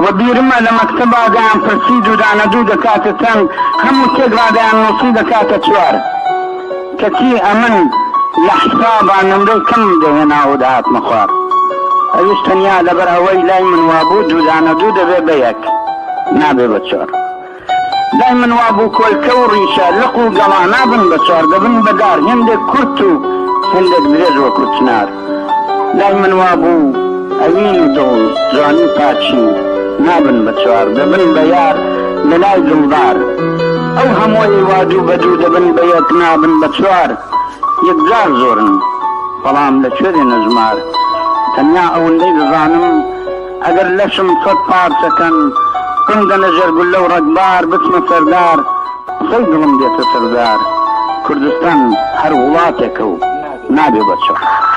وبیرمە لە مەکتەبا دایان پرسی دوودانە دوو دەکاتە چەند هەموو تێک ڕادایان نووسی دەکاتە چوار کەچی ئەمن لە حسابا نمرەی کەم دەهێنا و داهاتمە خوار ئەویش تەنیا لەبەر ئەوەی لای من وابوو دوودانە دوو دەبێ بە یەک نابێ بە چوار لای من وابوو کۆلکە و ڕیشە لق و گەڵا نابن بە چوار دەبن بەدار هێندێک کورت و هێندێک درێژ وەکو چنار لای من وابوو ئەوین و دڵ جوانی پاچی نابن بە چوار دەبن بە یار لە لای دڵدار ئەو هەمووی وادوو بەدوو دەبن بە یەک نابن بە چوار یەکجار زۆرن بەڵام لەکوێ دێنە ژمار تەنیا ئەوەندەی دەزانم ئەگەر لەشم سەد پارچەکەن قندە نەژەرگول لەو ڕەگبار بچمە سەردار قسەی دڵم دێتە سەردار کوردستان هەر وڵاتێکە و نابێ بە چوار